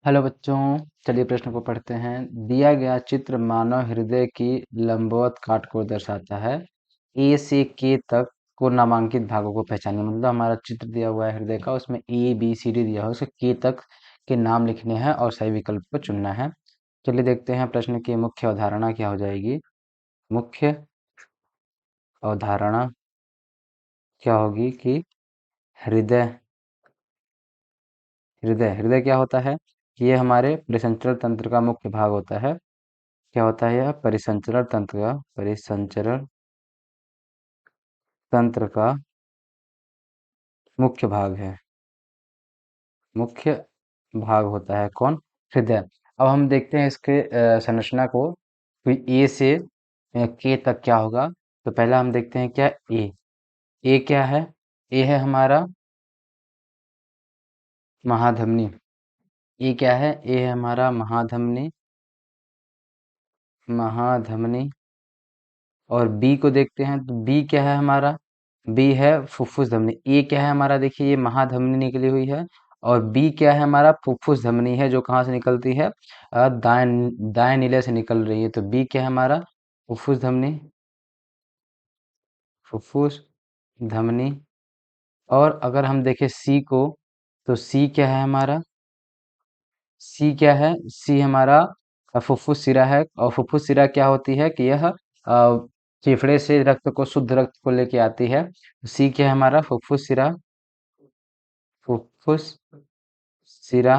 Hello बच्चों, चलिए प्रश्न को पढ़ते हैं। दिया गया चित्र मानव हृदय की लंबवत काट को दर्शाता है। ए से के तक को नामांकित भागों को पहचानिए। मतलब हमारा चित्र दिया हुआ है हृदय का, उसमें ए बी सी डी दिया हुआ है, उसके के तक के नाम लिखने हैं और सही विकल्प को चुनना है। चलिए देखते हैं प्रश्न की मुख्य अवधारणा क्या हो जाएगी। मुख्य अवधारणा क्या होगी कि हृदय हृदय हृदय क्या होता है। ये हमारे परिसंचरण तंत्र का मुख्य भाग होता है। क्या होता है यह? परिसंचरण तंत्र का परिसंचरण तंत्र का मुख्य भाग है। मुख्य भाग होता है कौन? हृदय। अब हम देखते हैं इसके संरचना को कि ए से के तक क्या होगा। तो पहला हम देखते हैं क्या ए। ए क्या है? ए है हमारा महाधमनी। ए क्या है? ए है हमारा महाधमनी। महाधमनी। और बी को देखते हैं तो बी क्या है हमारा? बी है फुफ्फुस धमनी। ए क्या है हमारा? देखिए ये महाधमनी निकली हुई है। और बी क्या है हमारा? फुफ्फुस धमनी है, जो कहाँ से निकलती है? दाएं दाएं नीले से निकल रही है। तो बी क्या है हमारा? फुफ्फुस धमनी। फुफ्फुस धमनी। और अगर हम देखें सी को, तो सी क्या है हमारा? सी क्या है? सी हमारा फुफ्फुस सिरा है। और फुफ्फुस सिरा क्या होती है कि यह फेफड़े से रक्त को, शुद्ध रक्त को लेके आती है। सी क्या है हमारा? फुफ्फुस सिरा। फुफ्फुस सिरा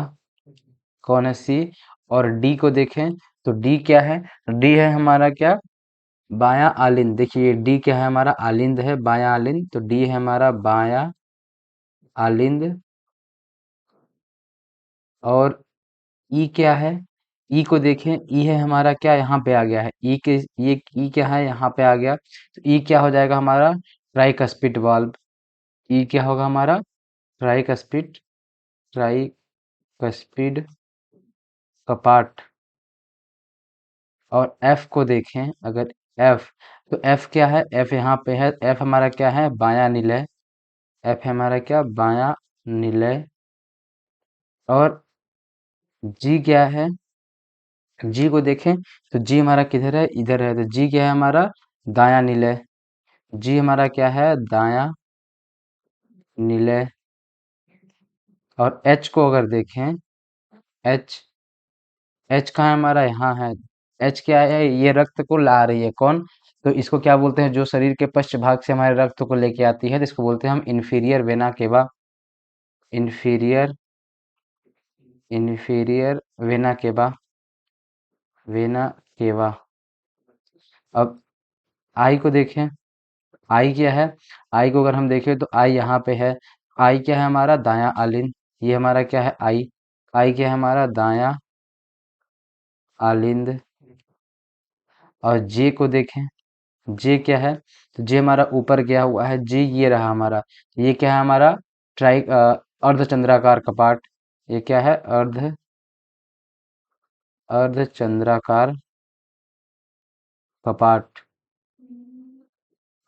कौन है? सी। और डी को देखें तो डी क्या है? डी है हमारा क्या? बायां आलिंद। देखिए डी क्या है हमारा? आलिंद है, बायां आलिंद। तो डी है हमारा बायां आलिंद। और ई क्या है? ई को देखें, ई है हमारा क्या? यहाँ पे आ गया है ई के। ये ई क्या है? यहाँ पे आ गया। तो ई क्या हो जाएगा हमारा? Tricuspid valve. ई क्या होगा हमारा? ट्राइकस्पिड। ट्राइकस्पिड कपाट। और एफ को देखें अगर, एफ, तो एफ क्या है? एफ यहाँ पे है। एफ हमारा क्या है? बायां निलय। एफ हमारा क्या? बायां निलय। और जी क्या है? जी को देखें तो जी हमारा किधर है? इधर है। तो जी क्या है हमारा? दायां निलय। जी हमारा क्या है? दायां निलय। और एच को अगर देखें, एच, एच कहाँ है हमारा? यहाँ है। एच क्या है? ये रक्त को ला रही है कौन? तो इसको क्या बोलते हैं? जो शरीर के पश्च भाग से हमारे रक्त को लेके आती है, तो इसको बोलते हैं हम inferior vena cava. Inferior inferior vena cava. Vena cava. अब आई को देखें। आई क्या है? आई को अगर हम देखें तो आई यहाँ पे है। आई क्या है हमारा? दायां आलिंद। ये हमारा क्या है? आई। आई क्या है हमारा? दायां आलिंद। और जे को देखें, जे क्या है? तो जे हमारा ऊपर गया हुआ है। जे ये रहा हमारा। ये क्या है हमारा? अर्धचंद्राकार कपाट। ये क्या है? अर्धचंद्राकार कपाट।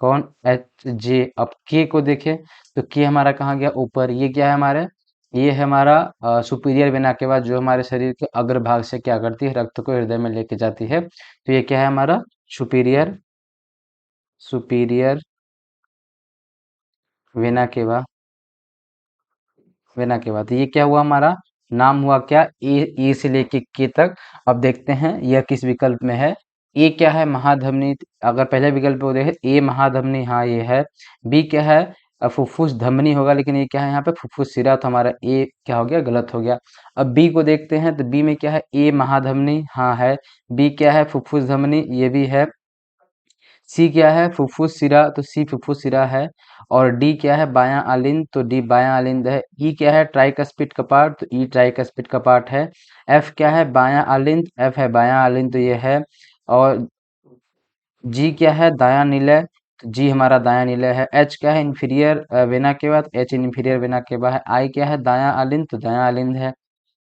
कौन? H J. अब के को देखें तो के हमारा कहाँ गया? ऊपर। ये क्या है हमारे? ये है हमारा सुपीरियर वेना के बाद, जो हमारे शरीर के अग्रभाग से क्या करती है? रक्त को हृदय में लेके जाती है। तो ये क्या है हमारा? Superior superior vena cava. Vena के बाद ये क्या हुआ हमारा? नाम हुआ क्या? ए से लेके के तक। अब देखते हैं यह किस विकल्प में है। ए क्या है? महाधमनी। अगर पहले विकल्प को देखें, ए महाधमनी, हाँ ये है। बी क्या है? फुफ्फुस धमनी होगा, लेकिन ये क्या है यहाँ पे? फुफ्फुस सिरा। तो हमारा ए क्या हो गया? गलत हो गया। अब बी को देखते हैं तो बी में क्या है? ए महाधमनी, हाँ है। बी क्या है? फुफ्फुस धमनी, ये भी है। सी क्या है? फुफ्फुस सिरा। तो सी फुफ्फुस सिरा है। और डी क्या है? बायां आलिंद। तो डी बायां आलिंद है। ई क्या है? ट्राइकस्पिड कपाट। तो ई ट्राइकस्पिड कपाट है। एफ क्या है? बायां आलिंद। एफ है बायां आलिंद, तो ये है। और जी क्या है? दायां निलय। तो जी हमारा दायां निलय है। एच क्या है? इंफीरियर वेना के बाद। एच इंफीरियर वेना के बाद है। आई क्या है? दायां आलिंद। तो दायां आलिंद है।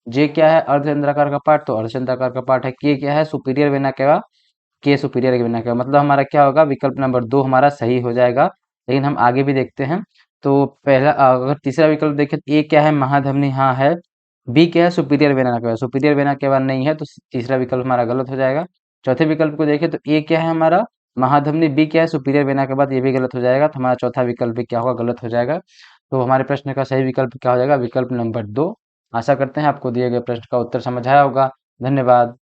जे क्या है? अर्धचंद्राकार कपाट। तो अर्धचंद्राकार कपाट है। के क्या है? सुपीरियर वेना के बाद। के सुपीरियर के बिना का मतलब हमारा क्या होगा? विकल्प नंबर दो हमारा सही हो जाएगा। लेकिन हम आगे भी देखते हैं। तो पहला, अगर तीसरा विकल्प देखें तो ए क्या है? महाधमनी, हाँ है। बी क्या है, superior vena cava, superior vena cava नहीं है तो तीसरा विकल्प हमारा गलत हो जाएगा। चौथे विकल्प को देखें तो ए क्या है हमारा, महाधमनी, बी क्या है, सुपीरियर वेना के बाद ये भी गलत हो जाएगा, तो हमारा चौथा विकल्प भी क्या होगा, गलत हो जाएगा। तो हमारे प्रश्न का सही विकल्प क्या हो जाएगा, विकल्प नंबर 2। आशा करते हैं आपको दिए गए प्रश्न का उत्तर समझ आया होगा। धन्यवाद।